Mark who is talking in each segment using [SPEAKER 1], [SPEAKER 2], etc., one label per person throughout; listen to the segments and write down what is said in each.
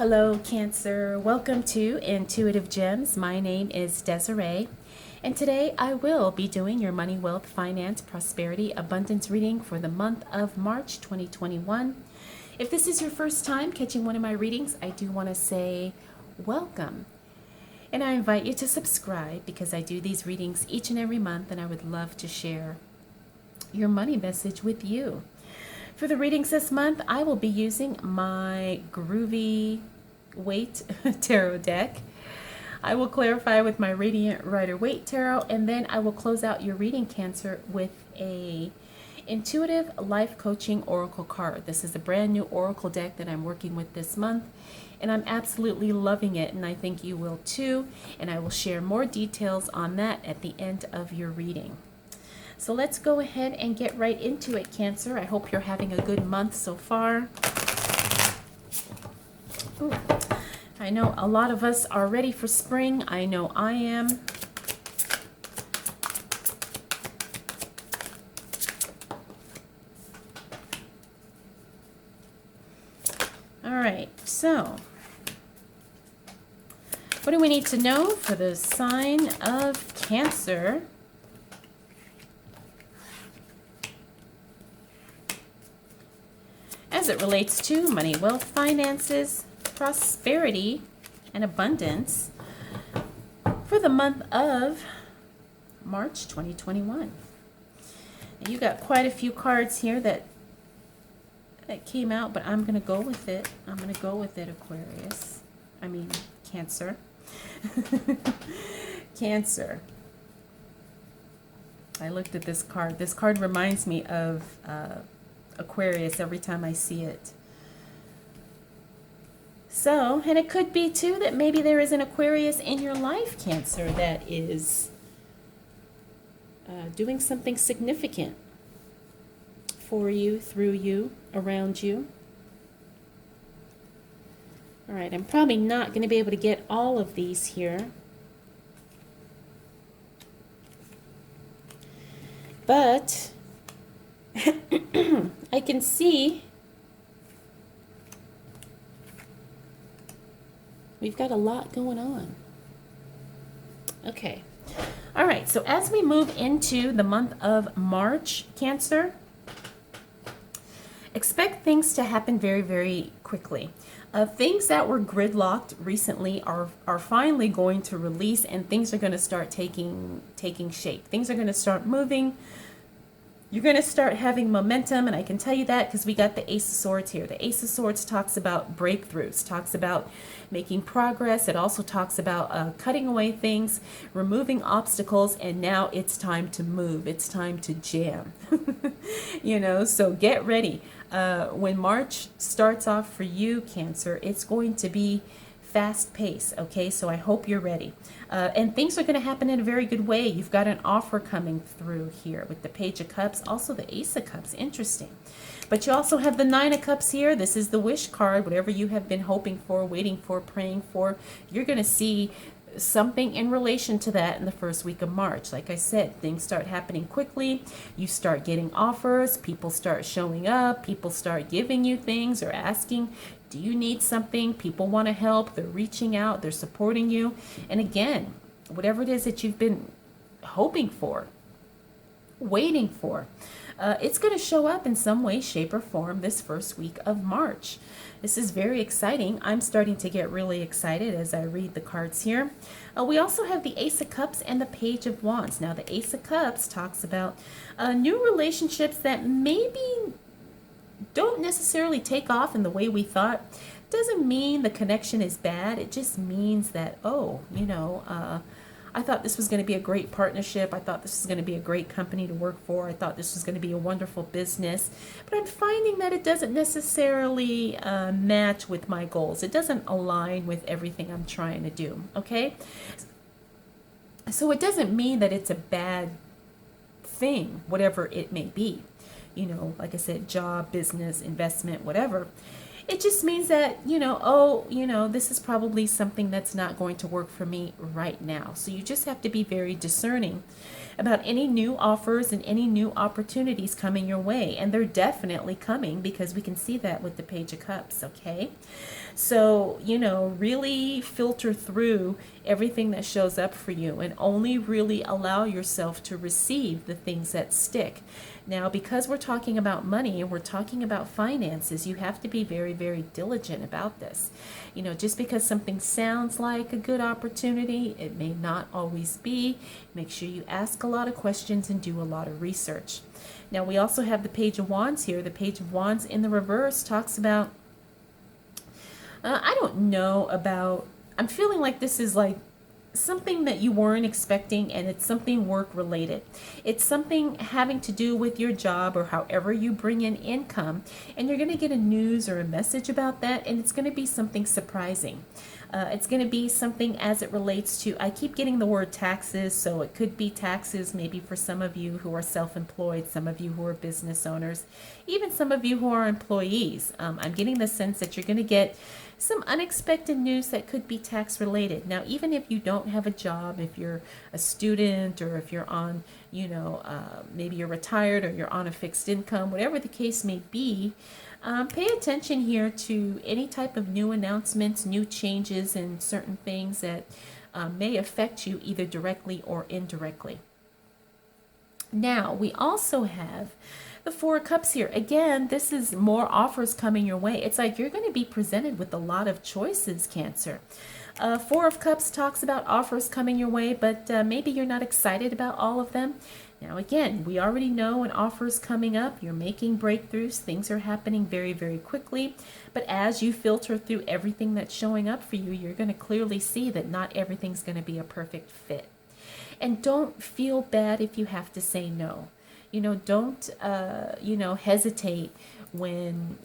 [SPEAKER 1] Hello, Cancer. Welcome to Intuitive Gems. My name is Desiree, and today I will be doing your money, wealth, finance, prosperity, abundance reading for the month of March 2021. If this is your first time catching one of my readings, I do want to say welcome. And I invite you to subscribe because I do these readings each and every month, and I would love to share your money message with you. For the readings this month, I will be using my groovy Weight tarot deck. I will clarify with my Radiant Rider Waite tarot, and then I will close out your reading, Cancer, with a intuitive life coaching oracle card. This is a brand new oracle deck that I'm working with this month, and I'm absolutely loving it, and I think you will too, and I will share more details on that at the end of your reading. So let's go ahead and get right into it, Cancer. I hope you're having a good month so far. Ooh. I know a lot of us are ready for spring. I know I am. All right, so what do we need to know for the sign of Cancer? As it relates to money, wealth, finances, prosperity, and abundance for the month of March 2021. And you got quite a few cards here that came out, but I'm going to go with it. I'm going to go with it, Aquarius. I mean, Cancer. Cancer. I looked at this card. This card reminds me of Aquarius every time I see it. So, and it could be too that maybe there is an Aquarius in your life, Cancer, that is doing something significant for you, through you, around you. All right, I'm probably not going to be able to get all of these here. But I can see we've got a lot going on. Okay. All right. So as we move into the month of March, Cancer, expect things to happen very, very quickly. Things that were gridlocked recently are finally going to release, and things are going to start taking shape. Things are going to start moving. You're going to start having momentum, and I can tell you that because we got the Ace of Swords here. The Ace of Swords talks about breakthroughs, talks about making progress. It also talks about cutting away things, removing obstacles, and now it's time to move. It's time to jam. So get ready. When March starts off for you, Cancer, it's going to be fast pace, okay? So I hope you're ready. And things are going to happen in a very good way. You've got an offer coming through here with the Page of Cups, also the Ace of Cups. Interesting. But you also have the Nine of Cups here. This is the wish card. Whatever you have been hoping for, waiting for, praying for, you're going to see something in relation to that in the first week of March. Like I said, things start happening quickly. You start getting offers. People start showing up. People start giving you things or asking, do you need something? People want to help. They're reaching out. They're supporting you. And again, whatever it is that you've been hoping for, waiting for, it's going to show up in some way, shape, or form this first week of March. This is very exciting. I'm starting to get really excited as I read the cards here. We also have the Ace of Cups and the Page of Wands. Now, the Ace of Cups talks about new relationships that maybe don't necessarily take off in the way we thought. Doesn't mean the connection is bad. It just means that, I thought this was going to be a great partnership. I thought this was going to be a great company to work for. I thought this was going to be a wonderful business. But I'm finding that it doesn't necessarily match with my goals. It doesn't align with everything I'm trying to do, okay? So it doesn't mean that it's a bad thing, whatever it may be. Like I said, job, business, investment, whatever. It just means that, oh, this is probably something that's not going to work for me right now. So you just have to be very discerning about any new offers and any new opportunities coming your way. And they're definitely coming, because we can see that with the Page of Cups, okay? So, really filter through everything that shows up for you and only really allow yourself to receive the things that stick. Now, because we're talking about money and we're talking about finances, you have to be very, very diligent about this. Just because something sounds like a good opportunity, it may not always be. Make sure you ask a lot of questions and do a lot of research. Now, we also have the Page of Wands here. The Page of Wands in the reverse talks about, I don't know about, I'm feeling like this is like something that you weren't expecting, and it's something work related. It's something having to do with your job or however you bring in income, and you're going to get a news or a message about that, and it's going to be something surprising. It's going to be something as it relates to, I keep getting the word taxes, so it could be taxes maybe for some of you who are self-employed, some of you who are business owners, even some of you who are employees. I'm getting the sense that you're going to get some unexpected news that could be tax related. Now, even if you don't have a job, if you're a student, or if you're on, maybe you're retired or you're on a fixed income, whatever the case may be, pay attention here to any type of new announcements, new changes in certain things that may affect you either directly or indirectly. Now, we also have the Four of Cups here. Again, this is more offers coming your way. It's like you're going to be presented with a lot of choices, Cancer. Four of Cups talks about offers coming your way, but maybe you're not excited about all of them. Now, again, we already know when offers coming up, you're making breakthroughs. Things are happening very, very quickly. But as you filter through everything that's showing up for you, you're going to clearly see that not everything's going to be a perfect fit. And don't feel bad if you have to say no. Don't, hesitate when,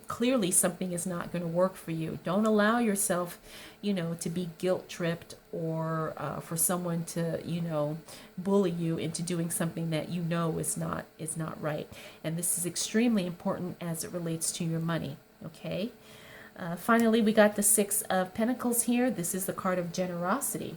[SPEAKER 1] clearly something is not going to work for you. Don't allow yourself, to be guilt tripped, or for someone to, bully you into doing something that is not right. And this is extremely important as it relates to your money, okay? Finally, we got the Six of Pentacles here. This is the card of generosity,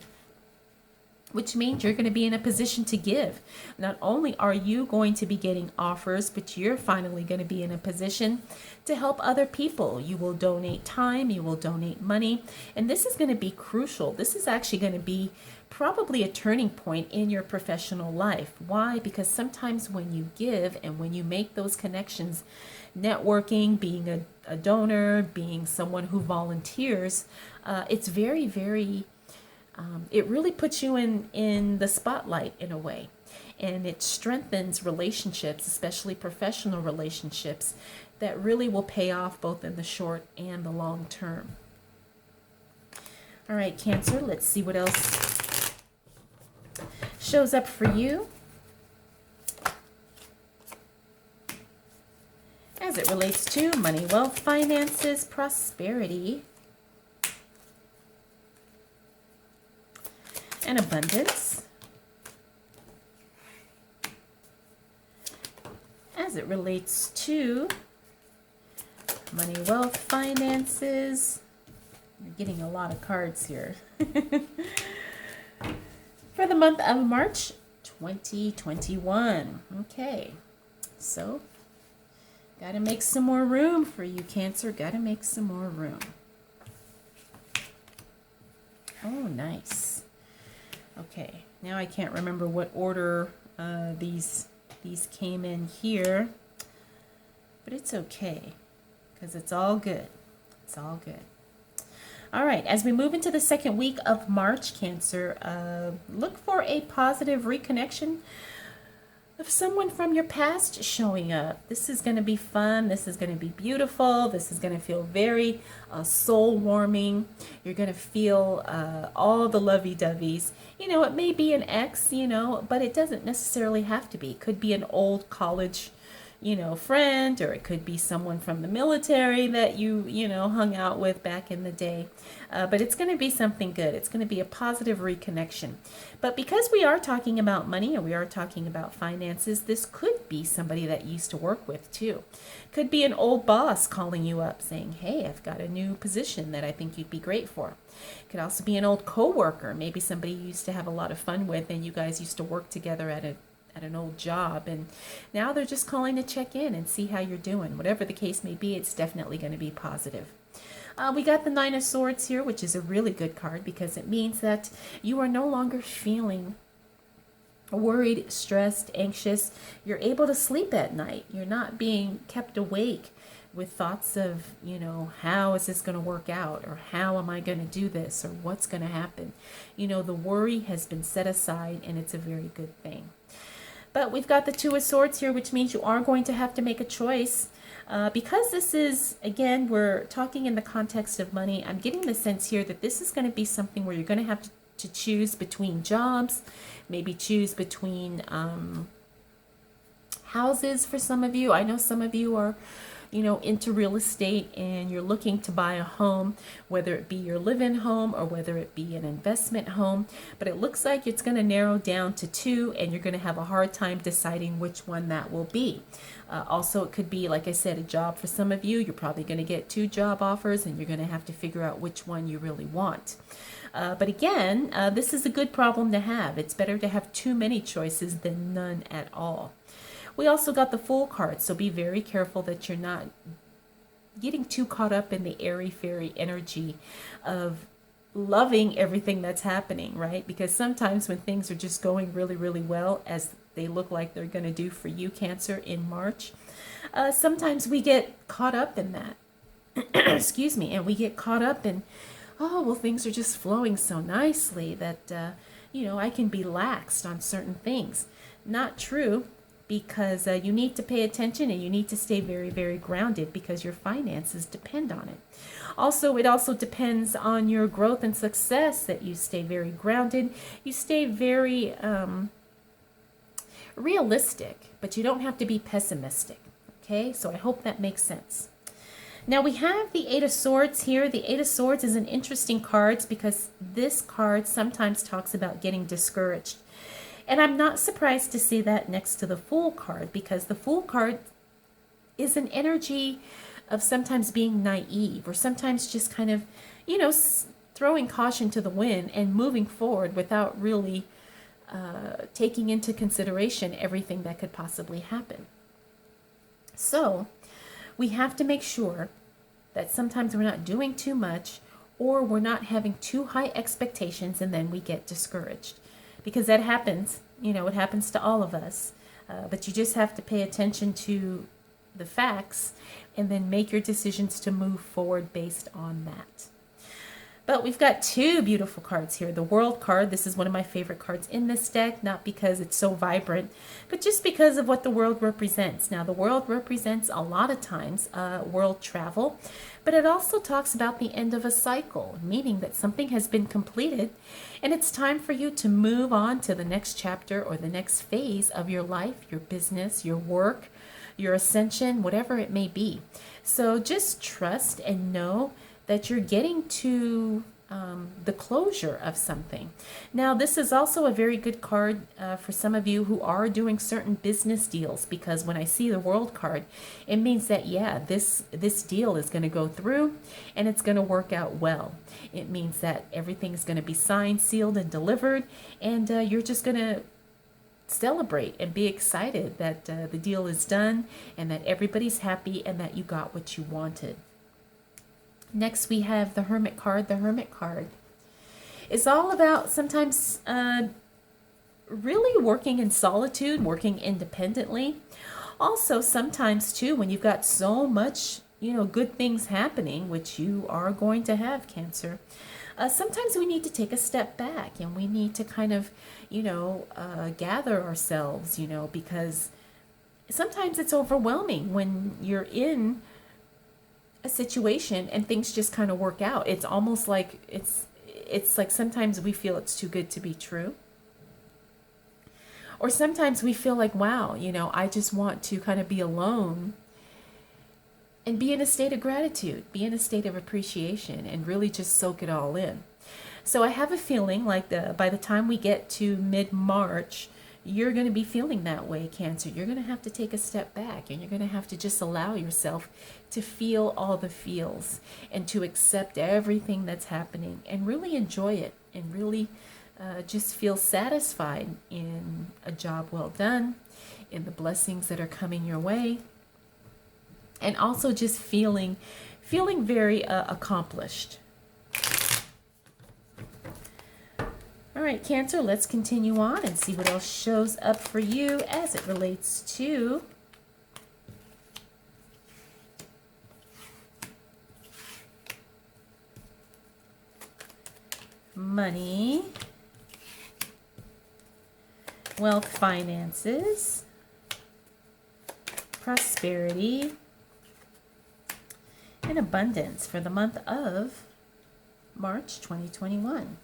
[SPEAKER 1] which means you're going to be in a position to give. Not only are you going to be getting offers, but you're finally going to be in a position to help other people. You will donate time, you will donate money, and this is going to be crucial. This is actually going to be probably a turning point in your professional life. Why? Because sometimes when you give and when you make those connections, networking, being a donor, being someone who volunteers, it's very, very it really puts you in the spotlight in a way, and it strengthens relationships, especially professional relationships, that really will pay off both in the short and the long term. All right, Cancer, let's see what else shows up for you as it relates to money, wealth, finances, prosperity, and abundance. As it relates to money, wealth, finances, you're getting a lot of cards here. For the month of March 2021. Okay, so got to make some more room for you, Cancer. Got to make some more room. Oh, nice. Okay, now I can't remember what order these came in here, but it's okay, because it's all good. It's all good. All right, as we move into the second week of March, Cancer, look for a positive reconnection of someone from your past showing up. This is going to be fun. This is going to be beautiful. This is going to feel very soul-warming. You're going to feel all the lovey-doveys. It may be an ex, but it doesn't necessarily have to be. It could be an old college, friend, or it could be someone from the military that you hung out with back in the day. But it's going to be something good. It's going to be a positive reconnection. But because we are talking about money and we are talking about finances, this could be somebody that you used to work with too. Could be an old boss calling you up saying, hey, I've got a new position that I think you'd be great for. Could also be an old coworker, maybe somebody you used to have a lot of fun with and you guys used to work together at an old job, and now they're just calling to check in and see how you're doing. Whatever the case may be, it's definitely going to be positive. We got the Nine of Swords here, which is a really good card because it means that you are no longer feeling worried, stressed, anxious. You're able to sleep at night. You're not being kept awake with thoughts of, how is this going to work out, or how am I going to do this, or what's going to happen. The worry has been set aside, and it's a very good thing. But we've got the Two of Swords here, which means you are going to have to make a choice. Because this is, again, we're talking in the context of money, I'm getting the sense here that this is going to be something where you're going to have to choose between jobs, maybe choose between houses for some of you. I know some of you are into real estate and you're looking to buy a home, whether it be your live-in home or whether it be an investment home. But it looks like it's going to narrow down to two, and you're going to have a hard time deciding which one that will be. Also, it could be, like I said, a job for some of you. You're probably going to get 2 job offers, and you're going to have to figure out which one you really want. But again, this is a good problem to have. It's better to have too many choices than none at all. We also got the Fool card, so be very careful that you're not getting too caught up in the airy-fairy energy of loving everything that's happening, right? Because sometimes when things are just going really, really well, as they look like they're going to do for you, Cancer, in March, sometimes we get caught up in that. Excuse me, and we get caught up in, oh, well, things are just flowing so nicely that, I can be laxed on certain things. Not true. Because you need to pay attention and you need to stay very, very grounded because your finances depend on it. Also, it also depends on your growth and success that you stay very grounded. You stay very realistic, but you don't have to be pessimistic. Okay, so I hope that makes sense. Now we have the Eight of Swords here. The Eight of Swords is an interesting card because this card sometimes talks about getting discouraged. And I'm not surprised to see that next to the Fool card, because the Fool card is an energy of sometimes being naive, or sometimes just kind of, throwing caution to the wind and moving forward without really taking into consideration everything that could possibly happen. So we have to make sure that sometimes we're not doing too much, or we're not having too high expectations and then we get discouraged. Because that happens, it happens to all of us. But you just have to pay attention to the facts and then make your decisions to move forward based on that. But we've got 2 beautiful cards here. The World card, this is one of my favorite cards in this deck, not because it's so vibrant, but just because of what the world represents. Now, the world represents a lot of times world travel, but it also talks about the end of a cycle, meaning that something has been completed and it's time for you to move on to the next chapter or the next phase of your life, your business, your work, your ascension, whatever it may be. So just trust and know that you're getting to the closure of something. Now, this is also a very good card for some of you who are doing certain business deals, because when I see the World card, it means that, yeah, this deal is going to go through and it's going to work out well. It means that everything's going to be signed, sealed, and delivered, and you're just going to celebrate and be excited that the deal is done and that everybody's happy and that you got what you wanted. Next, we have the Hermit card. The Hermit card is all about sometimes really working in solitude, working independently. Also, sometimes, too, when you've got so much, good things happening, which you are going to have, Cancer, sometimes we need to take a step back and we need to kind of, gather ourselves, because sometimes it's overwhelming when you're in a situation and things just kind of work out. It's almost like it's like sometimes we feel it's too good to be true. Or sometimes we feel like, wow, I just want to kind of be alone and be in a state of gratitude, be in a state of appreciation, and really just soak it all in. So I have a feeling like by the time we get to mid-March, you're going to be feeling that way, Cancer. You're going to have to take a step back, and you're going to have to just allow yourself to feel all the feels and to accept everything that's happening and really enjoy it, and really just feel satisfied in a job well done, in the blessings that are coming your way, and also just feeling very accomplished. All right, Cancer, let's continue on and see what else shows up for you as it relates to money, wealth, finances, prosperity, and abundance for the month of March 2021.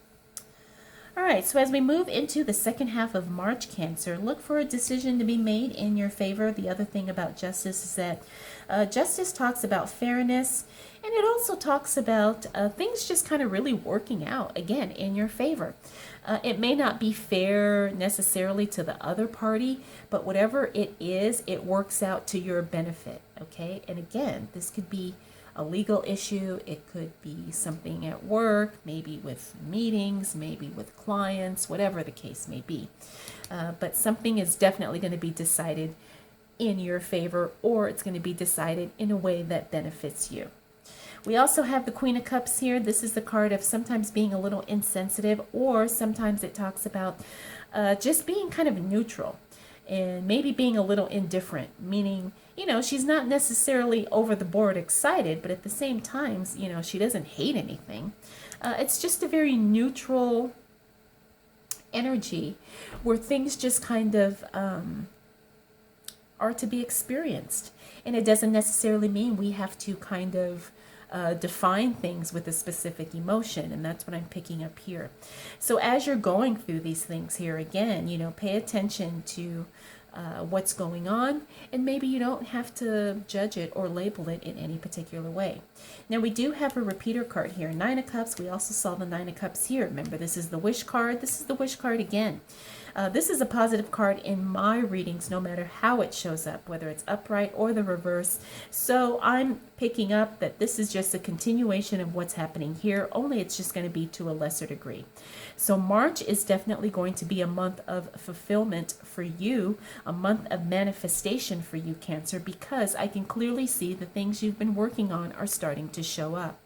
[SPEAKER 1] All right, so as we move into the second half of March, Cancer, look for a decision to be made in your favor. The other thing about justice is that justice talks about fairness, and it also talks about things just kind of really working out, again, in your favor. It may not be fair necessarily to the other party, but whatever it is, it works out to your benefit, okay? And again, this could be a legal issue, it could be something at work, maybe with meetings, maybe with clients, whatever the case may be. But something is definitely going to be decided in your favor, or it's going to be decided in a way that benefits you. We also have the Queen of Cups here. This is the card of sometimes being a little insensitive, or sometimes it talks about just being kind of neutral and maybe being a little indifferent, meaning, she's not necessarily over the board excited, but at the same time, she doesn't hate anything. It's just a very neutral energy where things just kind of are to be experienced. And it doesn't necessarily mean we have to kind of define things with a specific emotion, and that's what I'm picking up here. So as you're going through these things here, again, pay attention to what's going on, and maybe you don't have to judge it or label it in any particular way. Now we do have a repeater card here, Nine of Cups. We also saw the Nine of Cups here. Remember, this is the Wish card. This is the Wish card again. This is a positive card in my readings, no matter how it shows up, whether it's upright or the reverse. So I'm picking up that this is just a continuation of what's happening here, only it's just going to be to a lesser degree. So March is definitely going to be a month of fulfillment for you, a month of manifestation for you, Cancer, because I can clearly see the things you've been working on are starting to show up.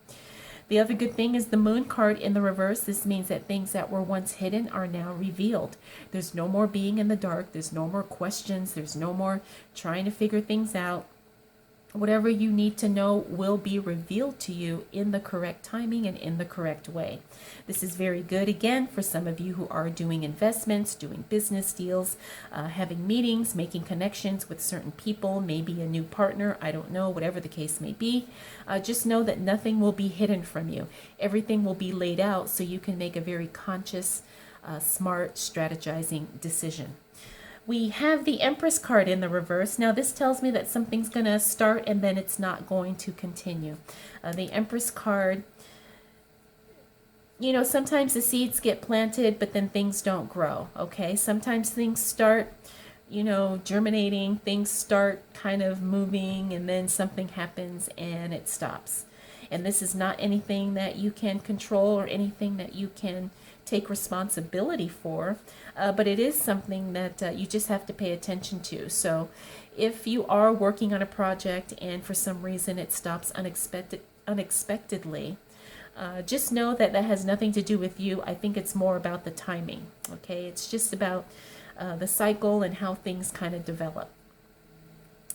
[SPEAKER 1] The other good thing is the Moon card in the reverse. This means that things that were once hidden are now revealed. There's no more being in the dark. There's no more questions. There's no more trying to figure things out. Whatever you need to know will be revealed to you in the correct timing and in the correct way. This is very good, again, for some of you who are doing investments, doing business deals, having meetings, making connections with certain people, maybe a new partner, I don't know, whatever the case may be. Just know that nothing will be hidden from you. Everything will be laid out so you can make a very conscious, smart, strategizing decision. We have the Empress card in the reverse. Now this tells me that something's going to start and then it's not going to continue. The Empress card, sometimes the seeds get planted, but then things don't grow, okay? Sometimes things start, germinating, things start kind of moving, and then something happens and it stops. And this is not anything that you can control or anything that you can take responsibility for, but it is something that you just have to pay attention to. So if you are working on a project and for some reason it stops unexpectedly, just know that that has nothing to do with you. I think it's more about the timing, okay? It's just about the cycle and how things kind of develop.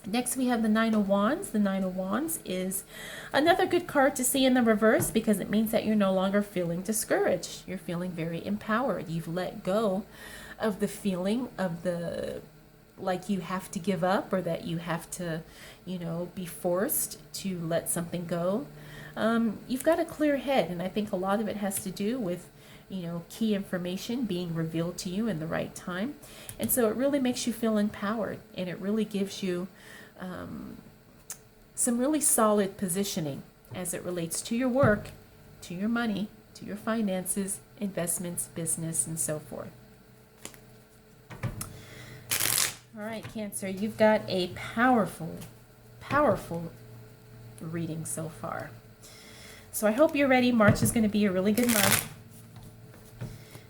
[SPEAKER 1] Next, we have the Nine of Wands. The Nine of Wands is another good card to see in the reverse because it means that you're no longer feeling discouraged. You're feeling very empowered. You've let go of the feeling of like you have to give up or that you have to, be forced to let something go. You've got a clear head, and I think a lot of it has to do with, key information being revealed to you in the right time. And so it really makes you feel empowered, and it really gives you some really solid positioning as it relates to your work, to your money, to your finances, investments, business, and so forth. All right, Cancer, you've got a powerful, powerful reading so far. So I hope you're ready. March is going to be a really good month,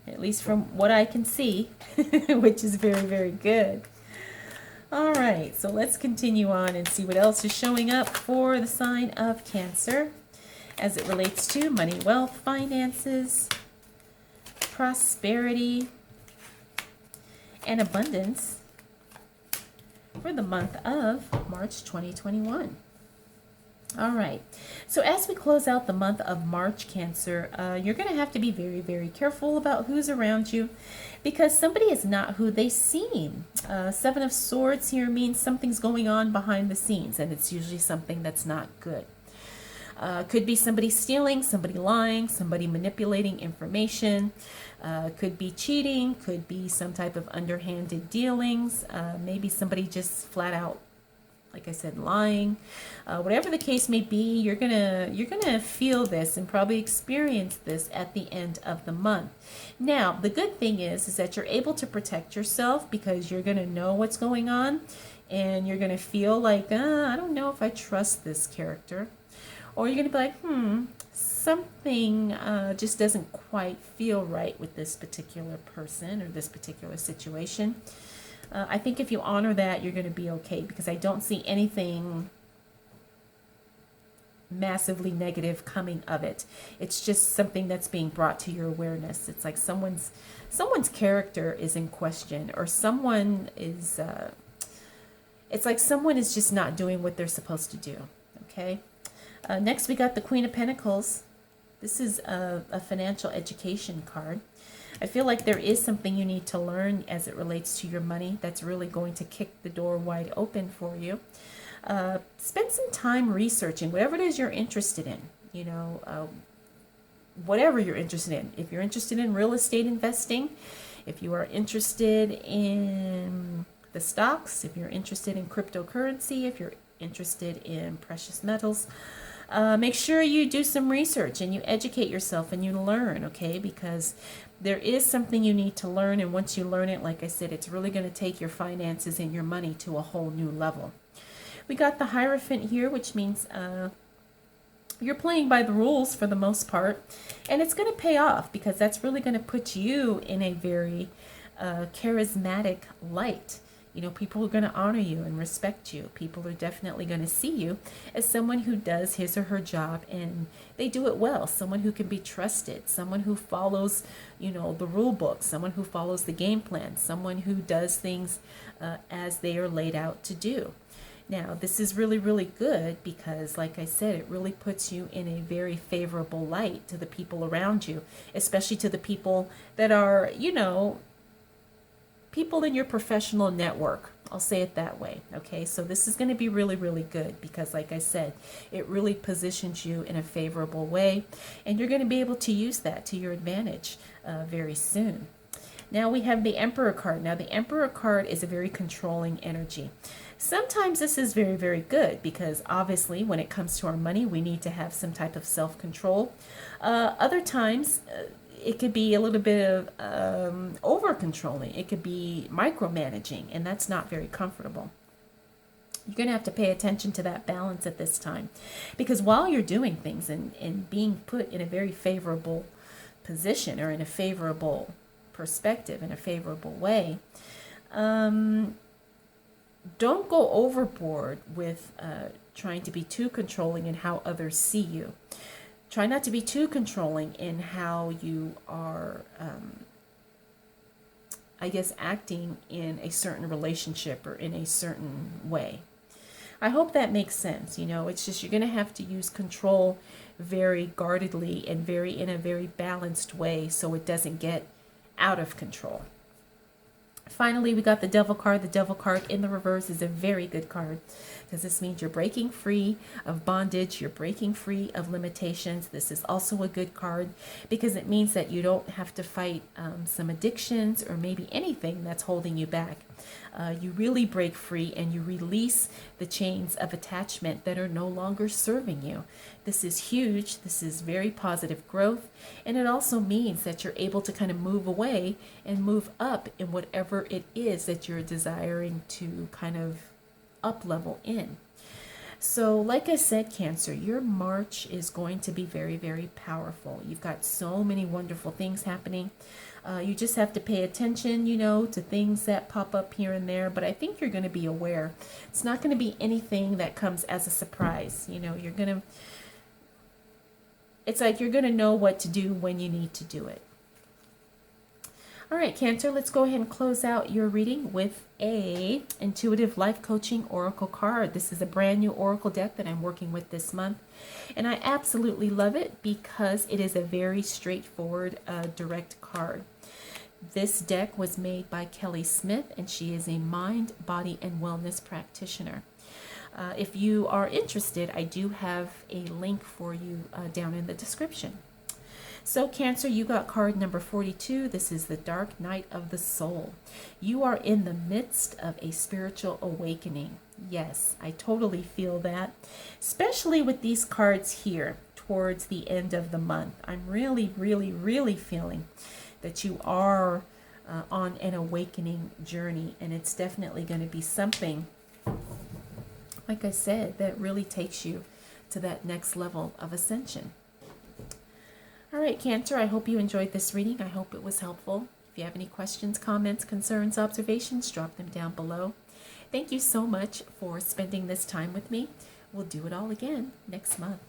[SPEAKER 1] at least from what I can see, which is very, very good. All right, so let's continue on and see what else is showing up for the sign of Cancer as it relates to money, wealth, finances, prosperity, and abundance for the month of March 2021. All right, so as we close out the month of March, Cancer, you're going to have to be very, very careful about who's around you, because somebody is not who they seem. Seven of Swords here means something's going on behind the scenes, and it's usually something that's not good. Could be somebody stealing, somebody lying, somebody manipulating information, could be cheating, could be some type of underhanded dealings, maybe somebody just flat out, like I said, lying. Whatever the case may be, you're gonna feel this and probably experience this at the end of the month. Now, the good thing is that you're able to protect yourself, because you're gonna know what's going on, and you're gonna feel like, I don't know if I trust this character. Or you're going to be like, something just doesn't quite feel right with this particular person or this particular situation. I think if you honor that, you're going to be okay, because I don't see anything massively negative coming of it. It's just something that's being brought to your awareness. It's like someone's character is in question, or someone is, it's like someone is just not doing what they're supposed to do, okay? Next, we got the Queen of Pentacles. This is a financial education card. I feel like there is something you need to learn as it relates to your money that's really going to kick the door wide open for you. Spend some time researching whatever it is you're interested in. Whatever you're interested in. If you're interested in real estate investing, if you are interested in the stocks, if you're interested in cryptocurrency, if you're interested in precious metals, make sure you do some research and you educate yourself and you learn, okay? Because there is something you need to learn, and once you learn it, like I said, it's really going to take your finances and your money to a whole new level. We got the Hierophant here, which means you're playing by the rules for the most part, and it's going to pay off, because that's really going to put you in a very charismatic light. People are going to honor you and respect you. People are definitely going to see you as someone who does his or her job, and they do it well. Someone who can be trusted. Someone who follows, the rule book. Someone who follows the game plan. Someone who does things as they are laid out to do. Now, this is really, really good, because, like I said, it really puts you in a very favorable light to the people around you, especially to the people that are, people in your professional network. I'll say it that way. Okay, so this is going to be really, really good, because, like I said, it really positions you in a favorable way, and you're going to be able to use that to your advantage very soon. Now we have the Emperor card. Now the Emperor card is a very controlling energy. Sometimes this is very, very good, because obviously when it comes to our money, we need to have some type of self-control. Other times, it could be a little bit of over-controlling. It could be micromanaging, and that's not very comfortable. You're going to have to pay attention to that balance at this time, because while you're doing things and being put in a very favorable position, or in a favorable perspective, in a favorable way, don't go overboard with trying to be too controlling in how others see you. Try not to be too controlling in how you are, acting in a certain relationship or in a certain way. I hope that makes sense. It's just, you're going to have to use control very guardedly and in a very balanced way, so it doesn't get out of control. Finally, we got the Devil card. The Devil card in the reverse is a very good card because this means you're breaking free of bondage, you're breaking free of limitations. This is also a good card because it means that you don't have to fight some addictions or maybe anything that's holding you back. You really break free and you release the chains of attachment that are no longer serving you. This is huge. This is very positive growth. And it also means that you're able to kind of move away and move up in whatever it is that you're desiring to kind of up level in. So like I said, Cancer, your March is going to be very, very powerful. You've got so many wonderful things happening. You just have to pay attention, to things that pop up here and there. But I think you're going to be aware. It's not going to be anything that comes as a surprise. It's like you're going to know what to do when you need to do it. All right, Cancer, let's go ahead and close out your reading with a Intuitive Life Coaching Oracle card. This is a brand new Oracle deck that I'm working with this month. And I absolutely love it because it is a very straightforward, direct card. This deck was made by Kelly Smith, and she is a mind, body, and wellness practitioner. If you are interested, I do have a link for you down in the description. So Cancer, you got card number 42. This is the Dark Night of the Soul. You are in the midst of a spiritual awakening. Yes, I totally feel that, especially with these cards here towards the end of the month. I'm really, really, really feeling that you are on an awakening journey, and it's definitely going to be something, like I said, that really takes you to that next level of ascension. All right, Cancer, I hope you enjoyed this reading. I hope it was helpful. If you have any questions, comments, concerns, observations, drop them down below. Thank you so much for spending this time with me. We'll do it all again next month.